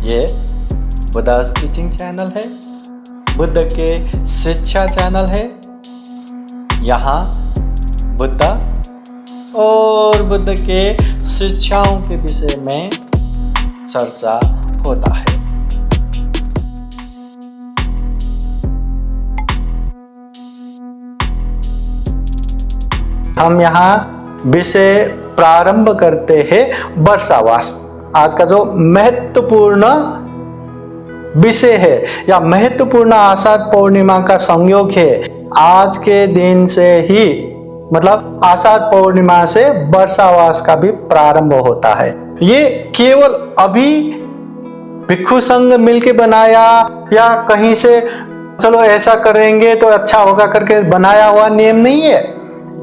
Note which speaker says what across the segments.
Speaker 1: ये Buddhas teaching channel है, बुद्ध के शिक्षा चैनल है। यहाँ बुद्ध और बुद्ध के शिक्षाओं के विषय में चर्चा होता है। हम यहाँ विषय प्रारंभ करते हैं वर्षावास। आज का जो महत्वपूर्ण विषय है या महत्वपूर्ण आषाढ़ पूर्णिमा का संयोग है, आज के दिन से ही मतलब आषाढ़ पूर्णिमा से वर्षावास का भी प्रारंभ होता है। ये केवल अभी भिक्षु संघ मिलके बनाया या कहीं से चलो ऐसा करेंगे तो अच्छा होगा करके बनाया हुआ नियम नहीं है।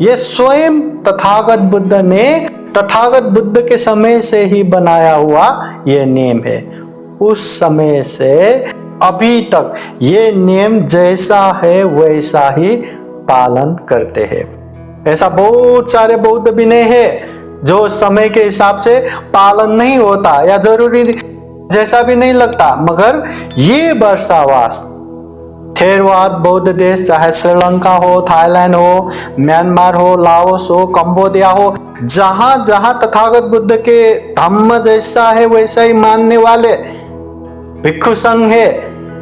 Speaker 1: ये स्वयं तथागत बुद्ध ने तथागत बुद्ध के समय से ही बनाया हुआ ये नियम है। उस समय से अभी तक ये नियम जैसा है वैसा ही पालन करते हैं। ऐसा बहुत सारे बौद्ध विनय है जो समय के हिसाब से पालन नहीं होता या जरूरी जैसा भी नहीं लगता, मगर ये वर्षावास थेरवाद बौद्ध देश, चाहे श्रीलंका हो, थाईलैंड हो, म्यांमार हो, लाओस हो, कंबोडिया हो, जहां जहां तथागत बुद्ध के धम्म जैसा है वैसा ही मानने वाले भिक्षु संघ है,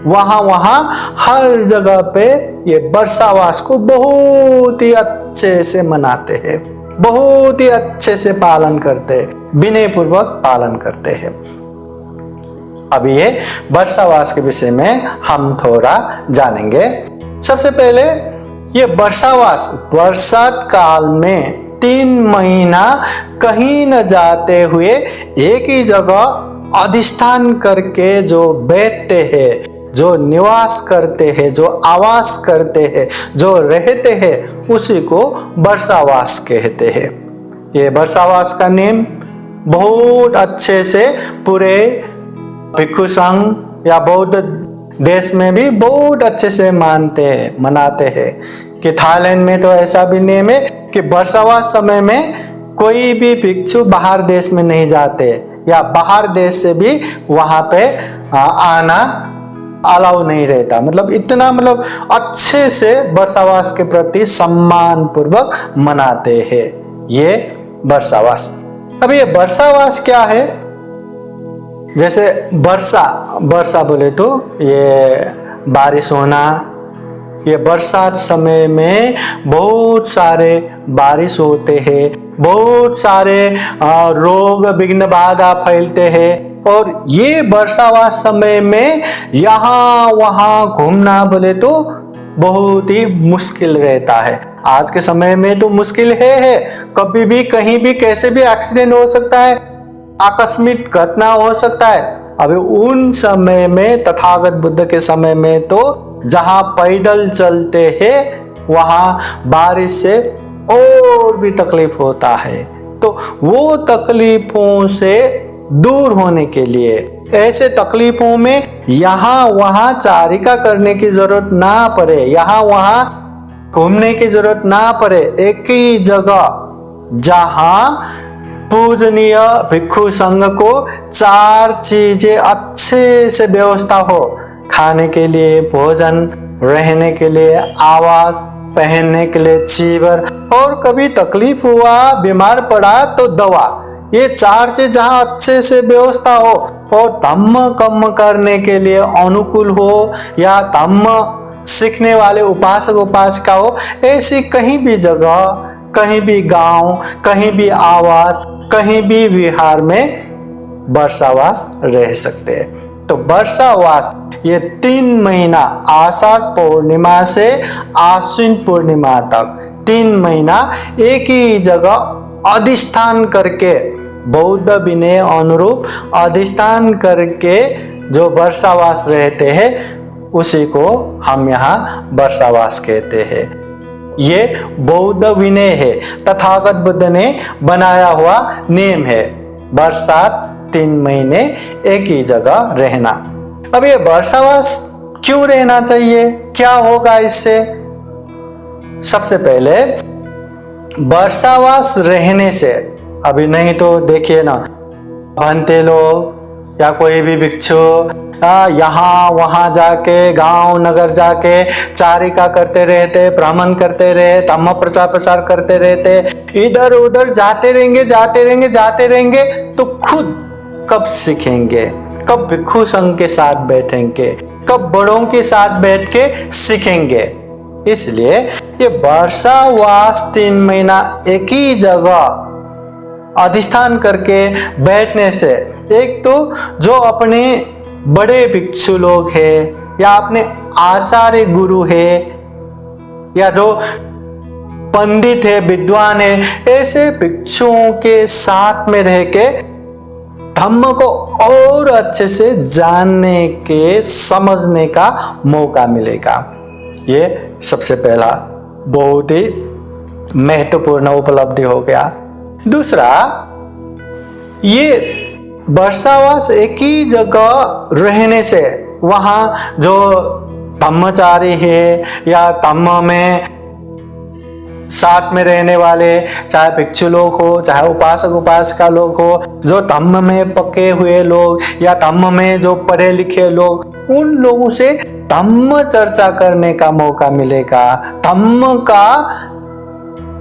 Speaker 1: वहां वहां हर जगह पे ये वर्षावास को बहुत ही अच्छे से मनाते हैं, बहुत ही अच्छे से पालन करते हैं, विनय पूर्वक पालन करते हैं। अभी ये वर्षावास के विषय में हम थोड़ा जानेंगे। सबसे पहले ये वर्षावास बरसात काल में 3 महीना कहीं न जाते हुए एक ही जगह अधिष्ठान करके जो बैठते हैं, जो निवास करते हैं, जो आवास करते हैं, जो रहते हैं, उसी को वर्षावास कहते हैं। ये वर्षावास का नियम बहुत अच्छे से पूरे भिक्षु संघ या बौद्ध देश में भी बहुत अच्छे से मनाते हैं। कि थाईलैंड में तो ऐसा भी नियम है कि वर्षावास समय में कोई भी भिक्षु बाहर देश में नहीं जाते या बाहर देश से भी वहां पे आना अलाउ नहीं रहता। मतलब इतना अच्छे से वर्षावास के प्रति सम्मान पूर्वक मनाते हैं ये वर्षावास। अब ये वर्षावास क्या है? जैसे वर्षा बोले तो ये बारिश होना, ये बरसात समय में बहुत सारे बारिश होते हैं, बहुत सारे रोग विघ्न बाधा फैलते हैं, और ये वर्षावास समय में यहाँ वहाँ घूमना बोले तो बहुत ही मुश्किल रहता है। आज के समय में तो मुश्किल है, कभी भी कहीं भी कैसे भी एक्सीडेंट हो सकता है, आकस्मिक घटना हो सकता है। अभी उन समय में तथागत बुद्ध के समय में तो जहां पैदल चलते हैं वहां बारिश से और भी तकलीफ होता है। तो वो तकलीफों से दूर होने के लिए, ऐसे तकलीफों में यहाँ वहाँ चारिका करने की जरूरत ना पड़े, यहाँ वहाँ घूमने की जरूरत ना पड़े, एक ही जगह जहाँ पूजनीय भिक्षु संघ को 4 चीजें अच्छे से व्यवस्था हो, खाने के लिए भोजन, रहने के लिए आवास, पहनने के लिए चीवर, और कभी तकलीफ हुआ, बीमार पड़ा तो दवा। ये 4 चीज जहाँ अच्छे से व्यवस्था हो और धम्म कर्म करने के लिए अनुकूल हो या धम्म सीखने वाले उपासक उपासिका हो, ऐसी कहीं भी जगह, कहीं भी गांव, कहीं भी आवास, कहीं भी विहार में वर्षावास रह सकते हैं। तो वर्षावास ये 3 महीना आषाढ़ पूर्णिमा से आश्विन पूर्णिमा तक 3 महीना एक ही जगह अधिष्ठान करके, बौद्ध विनय अनुरूप अधिष्ठान करके जो वर्षावास रहते हैं उसी को हम यहाँ वर्षावास कहते हैं। ये बौद्ध विनय है, तथागत बुद्ध ने बनाया हुआ नियम है। बरसात 3 महीने एक ही जगह रहना। अब ये वर्षावास क्यों रहना चाहिए, क्या होगा इससे? सबसे पहले वर्षावास रहने से, अभी नहीं तो देखिए ना, भंते लोग या कोई भी भिक्षु यहाँ वहाँ जाके गांव नगर जाके चारिका करते रहते, भ्रमण करते रहे, धम्म प्रचार प्रसार करते रहते, इधर उधर जाते रहेंगे तो खुद कब सीखेंगे? कब भिक्षु संघ के साथ बैठेंगे? कब बड़ों के साथ बैठ के सीखेंगे? इसलिए ये वर्षावास 3 महीना एक ही जगह अधिष्ठान करके बैठने से, एक तो जो अपने बड़े भिक्षु लोग हैं या अपने आचार्य गुरु है या जो पंडित है, विद्वान है, ऐसे भिक्षुओं के साथ में रह के धम्म को और अच्छे से जानने के, समझने का मौका मिलेगा। ये सबसे पहला बहुत ही महत्वपूर्ण उपलब्धि हो गया। दूसरा, ये वर्षावास एक ही जगह रहने से वहाँ जो धम्मचारी है या धम्म में साथ में रहने वाले, चाहे भिक्षु लोग हो, चाहे उपासक उपासिका लोग हो, जो धम्म में पके हुए लोग या धम्म में जो पढ़े लिखे लोग, उन लोगों से धम्म चर्चा करने का मौका मिलेगा। धम्म का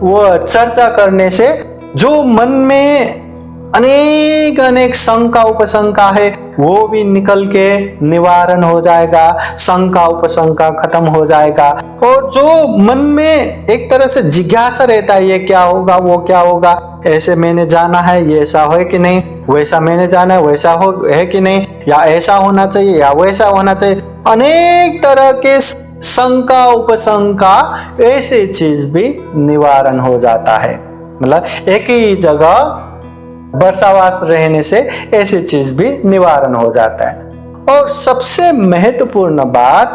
Speaker 1: वो चर्चा करने से जो मन में अनेक शंका उपशंका है वो भी निकल के निवारण हो जाएगा, शंका उपशंका खत्म हो जाएगा। और जो मन में एक तरह से जिज्ञासा रहता है, ये क्या होगा, वो क्या होगा, ऐसे मैंने जाना है, ये ऐसा हो कि नहीं, वैसा मैंने जाना है, वैसा है कि नहीं, या ऐसा होना चाहिए या वैसा होना चाहिए, अनेक तरह के शंका उपशंका, ऐसी चीज भी निवारण हो जाता है। मतलब एक ही जगह वर्षावास रहने से ऐसी चीज भी निवारण हो जाता है। और सबसे महत्वपूर्ण बात,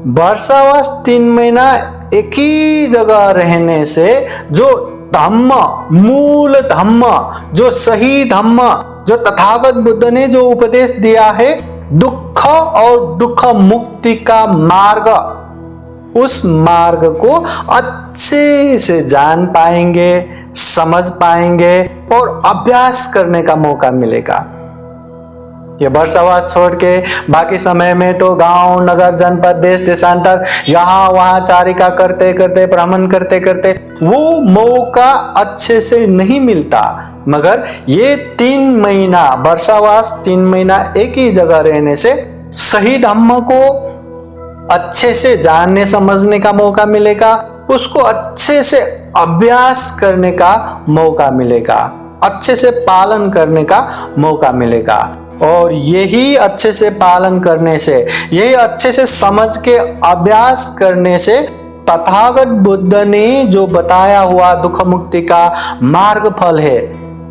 Speaker 1: वर्षावास 3 महीना एक ही जगह रहने से जो धम्म, मूल धम्म, जो सही धम्म, जो तथागत बुद्ध ने जो उपदेश दिया है, दुख और दुख मुक्ति का मार्ग, उस मार्ग को अच्छे से जान पाएंगे, समझ पाएंगे और अभ्यास करने का मौका मिलेगा। ये वर्षावास छोड़ के बाकी समय में तो गांव नगर जनपद देश देशांतर यहाँ वहाँ चारिका करते करते, भ्रमण करते करते वो मौका अच्छे से नहीं मिलता। मगर ये 3 महीना वर्षावास 3 महीना एक ही जगह रहने से सही धम्म को अच्छे से जानने समझने का मौका मिलेगा, उसको अच्छे से अभ्यास करने का मौका मिलेगा, अच्छे से पालन करने का मौका मिलेगा। और यही अच्छे से पालन करने से, यही अच्छे से समझ के अभ्यास करने से तथागत बुद्ध ने जो बताया हुआ दुख मुक्ति का मार्ग फल है,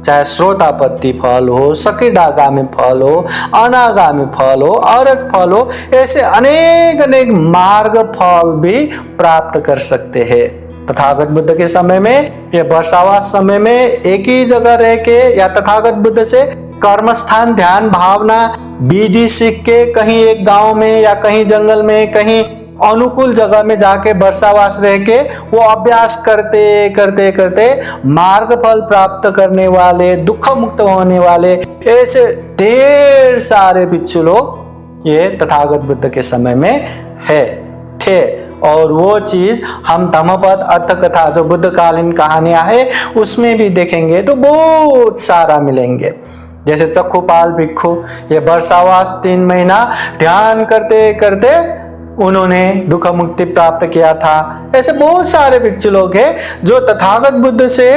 Speaker 1: चाहे श्रोतापत्ति फल हो, सकिडागामी फल हो, अनागामी फल हो, अरहत फल हो, ऐसे अनेक मार्ग फल भी प्राप्त कर सकते हैं। तथागत बुद्ध के समय में, ये वर्षावास समय में एक ही जगह रह के या तथागत बुद्ध से कर्म स्थान, ध्यान, भावना, विधि सीख के कहीं एक गांव में या कहीं जंगल में, कहीं अनुकूल जगह में जाके वर्षावास रह के वो अभ्यास करते करते करते मार्ग फल प्राप्त करने वाले, दुख मुक्त होने वाले ऐसे ढेर सारे भिक्षु लोग ये तथागत बुद्ध के समय में थे। और वो चीज हम धम्मपद अर्थ कथा जो बुद्धकालीन कहानियां है उसमें भी देखेंगे तो बहुत सारा मिलेंगे। जैसे चक्षुपाल भिक्षु, ये वर्षावास 3 महीना ध्यान करते करते उन्होंने दुख मुक्ति प्राप्त किया था। ऐसे बहुत सारे भिक्षु लोग हैं जो तथागत बुद्ध से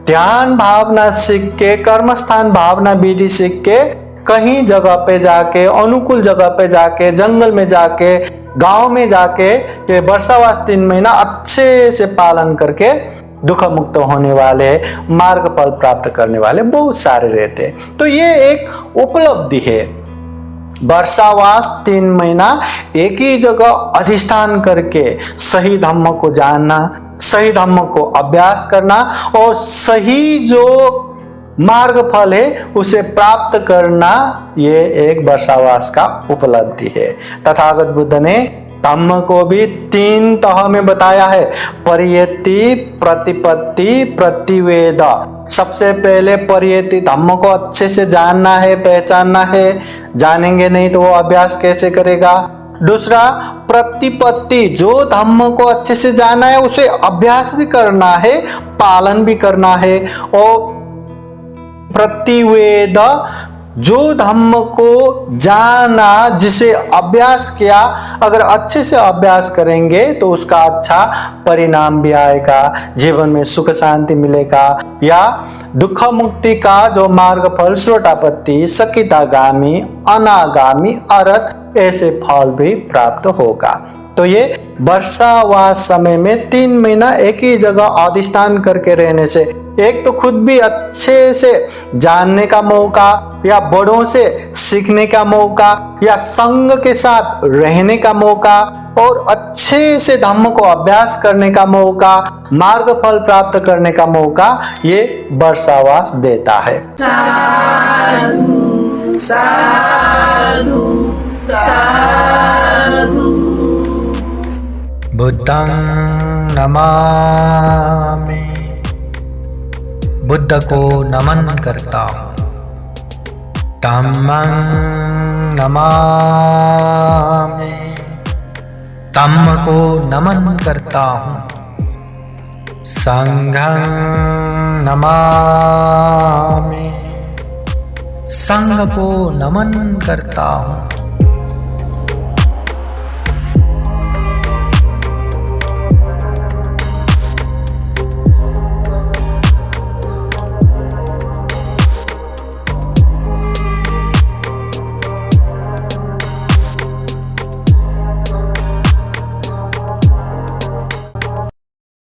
Speaker 1: ध्यान भावना सीख के, कर्म स्थान भावना विधि सीख के कहीं जगह पे जाके, अनुकूल जगह पे जाके, जंगल में जाके, गांव में जाके ये वर्षावास 3 महीना अच्छे से पालन करके दुख मुक्त होने वाले, मार्ग फल प्राप्त करने वाले बहुत सारे रहते हैं। तो ये एक उपलब्धि है। वर्षावास 3 महीना एक ही जगह अधिष्ठान करके सही धम्म को जानना, सही धम्म को अभ्यास करना और सही जो मार्ग फल है उसे प्राप्त करना, ये एक वर्षावास का उपलब्धि है। तथागत बुद्ध ने धम्म को भी 3 तह में बताया है, परियति, प्रतिपत्ति, प्रतिवेद। सबसे पहले पर्येति, धम्म को अच्छे से जानना है, पहचानना है। जानेंगे नहीं तो वो अभ्यास कैसे करेगा। दूसरा प्रतिपत्ति, जो धम्म को अच्छे से जाना है उसे अभ्यास भी करना है, पालन भी करना है। और प्रतिवेद, जो धम्म को जाना, जिसे अभ्यास किया, अगर अच्छे से अभ्यास करेंगे तो उसका अच्छा परिणाम भी आएगा, जीवन में सुख शांति मिलेगा। या दुख मुक्ति का जो मार्ग फल सोटापत्ति, सकितागामी, अनागामी, अरहत, ऐसे फल भी प्राप्त होगा। तो ये वर्षावास समय में 3 महीना एक ही जगह अधिष्ठान करके रहने से एक तो खुद भी अच्छे से जानने का मौका, या बड़ों से सीखने का मौका, या संग के साथ रहने का मौका, और अच्छे से धम्म को अभ्यास करने का मौका, मार्ग फल प्राप्त करने का मौका ये वर्षावास देता है।
Speaker 2: साधु साधु साधु।
Speaker 1: बुद्धं नमामि, बुद्ध को नमन करता हूँ। धम्मं नमामि, धम्म को नमन करता हूँ। संघं नमामि, संघ को नमन करता हूँ।